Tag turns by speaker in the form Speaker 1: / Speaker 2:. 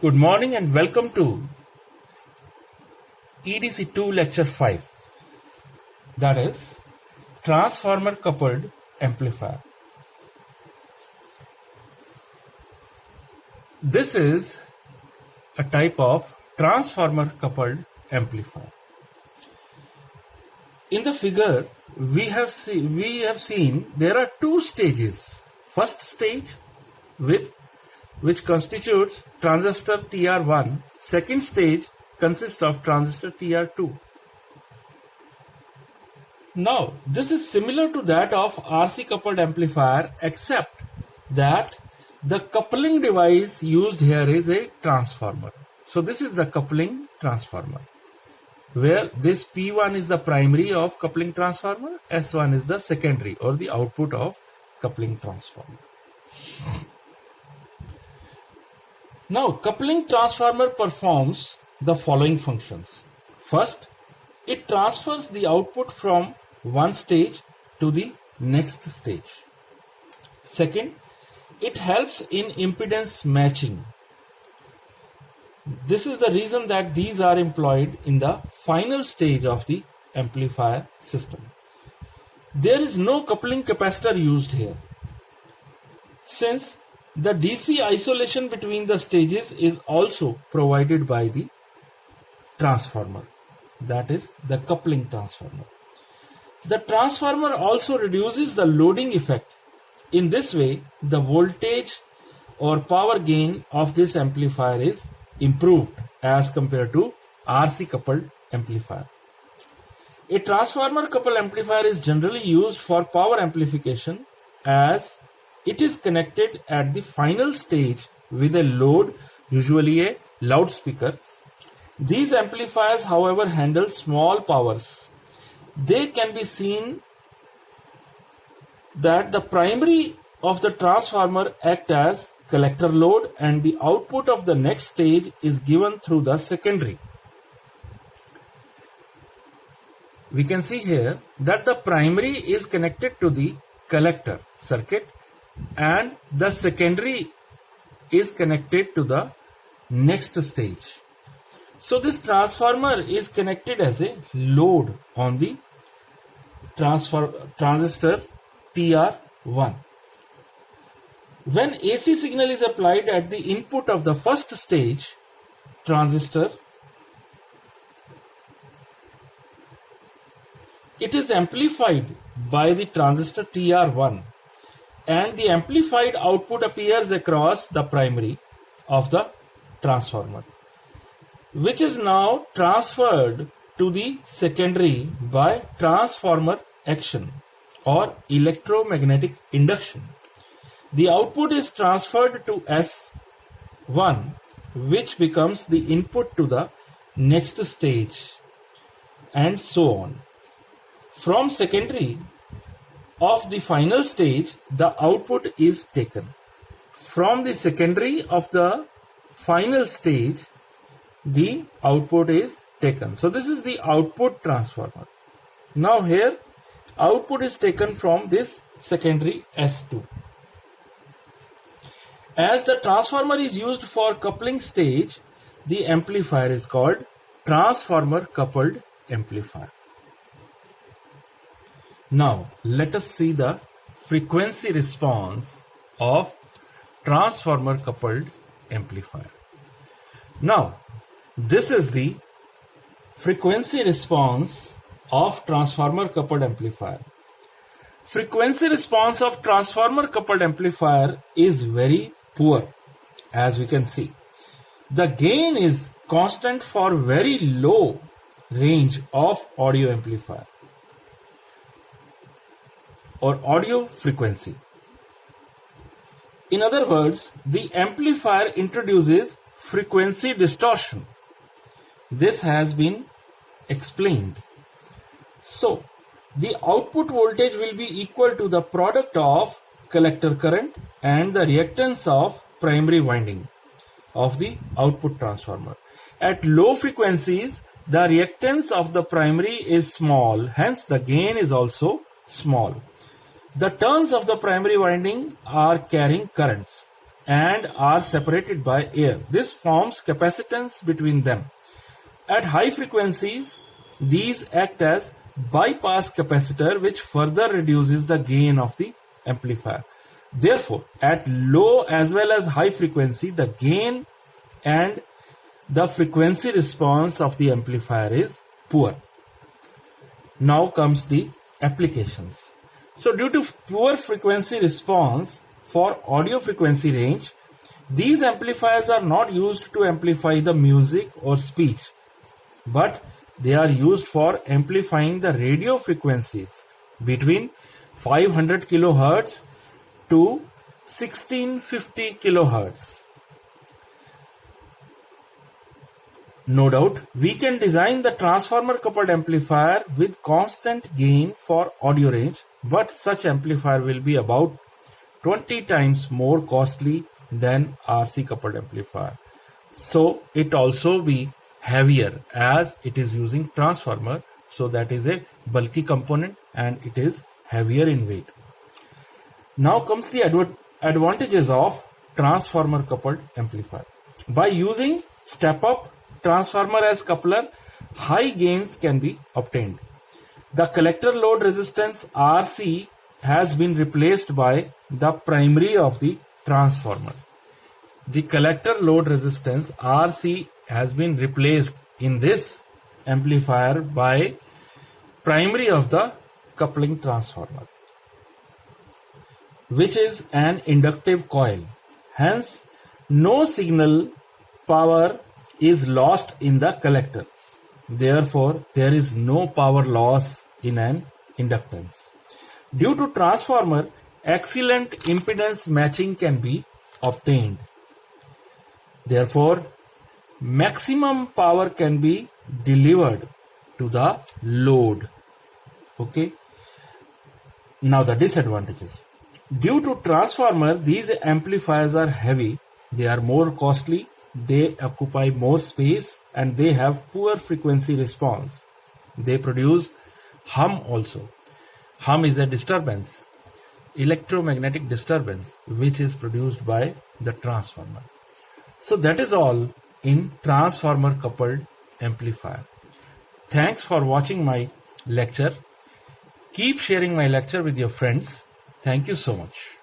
Speaker 1: Good morning and welcome to EDC2 Lecture 5, that is Transformer Coupled Amplifier. This is a type of transformer coupled amplifier. In the figure, we have seen there are two stages. First stage which constitutes transistor TR1. Second stage consists of transistor TR2. Now, this is similar to that of RC coupled amplifier, except that the coupling device used here is a transformer. So this is the coupling transformer, where this P1 is the primary of coupling transformer, S1 is the secondary or the output of coupling transformer. Now, coupling transformer performs the following functions. First, it transfers the output from one stage to the next stage. Second, it helps in impedance matching. This is the reason that these are employed in the final stage of the amplifier system. There is no coupling capacitor used here, since the DC isolation between the stages is also provided by the transformer, that is the coupling transformer. The transformer also reduces the loading effect. In this way, the voltage or power gain of this amplifier is improved as compared to RC coupled amplifier. A transformer coupled amplifier is generally used for power amplification, as it is connected at the final stage with a load, usually a loudspeaker. These amplifiers, however, handle small powers. They can be seen that the primary of the transformer act as collector load and the output of the next stage is given through the secondary. We can see here that the primary is connected to the collector circuit and the secondary is connected to the next stage. So this transformer is connected as a load on the transistor TR1. When AC signal is applied at the input of the first stage transistor, it is amplified by the transistor TR1, and the amplified output appears across the primary of the transformer, which is now transferred to the secondary by transformer action or electromagnetic induction. The output is transferred to S1, which becomes the input to the next stage, and so on. From secondary of the final stage, the output is taken. From the secondary of the final stage, the output is taken. So this is the output transformer. Now here, output is taken from this secondary S2. As the transformer is used for coupling stage, the amplifier is called transformer coupled amplifier. Now, let us see the frequency response of transformer coupled amplifier. Now, this is the frequency response of transformer coupled amplifier. Frequency response of transformer coupled amplifier is very poor, as we can see. The gain is constant for very low range of audio amplifier or audio frequency. In other words, the amplifier introduces frequency distortion. This has been explained. So, the output voltage will be equal to the product of collector current and the reactance of primary winding of the output transformer. At low frequencies, the reactance of the primary is small, hence the gain is also small. The turns of the primary winding are carrying currents. and are separated by air. This forms capacitance between them. At high frequencies, these act as bypass capacitor, which further reduces the gain of the amplifier. Therefore, at low as well as high frequency, the gain and the frequency response of the amplifier is poor. Now comes the applications. So due to poor frequency response for audio frequency range, these amplifiers are not used to amplify the music or speech, but they are used for amplifying the radio frequencies between 500 kHz to 1650 kHz. No doubt, we can design the transformer coupled amplifier with constant gain for audio range, but such amplifier will be about 20 times more costly than RC coupled amplifier. So it also be heavier as it is using transformer, so that is a bulky component and it is heavier in weight. Now comes the advantages of transformer coupled amplifier. By using step up transformer as coupler, high gains can be obtained. The collector load resistance RC has been replaced by the primary of the transformer. The collector load resistance RC has been replaced in this amplifier by primary of the coupling transformer, which is an inductive coil. Hence, no signal power is lost in the collector. Therefore, there is no power loss in an inductance. Due to transformer, excellent impedance matching can be obtained. Therefore, maximum power can be delivered to the load. Okay. Now the disadvantages. Due to transformer, these amplifiers are heavy, they are more costly, they occupy more space, and they have poor frequency response. They produce hum also. Hum is a disturbance, electromagnetic disturbance, which is produced by the transformer. So that is all in transformer coupled amplifier. Thanks for watching my lecture. Keep sharing my lecture with your friends. Thank you so much.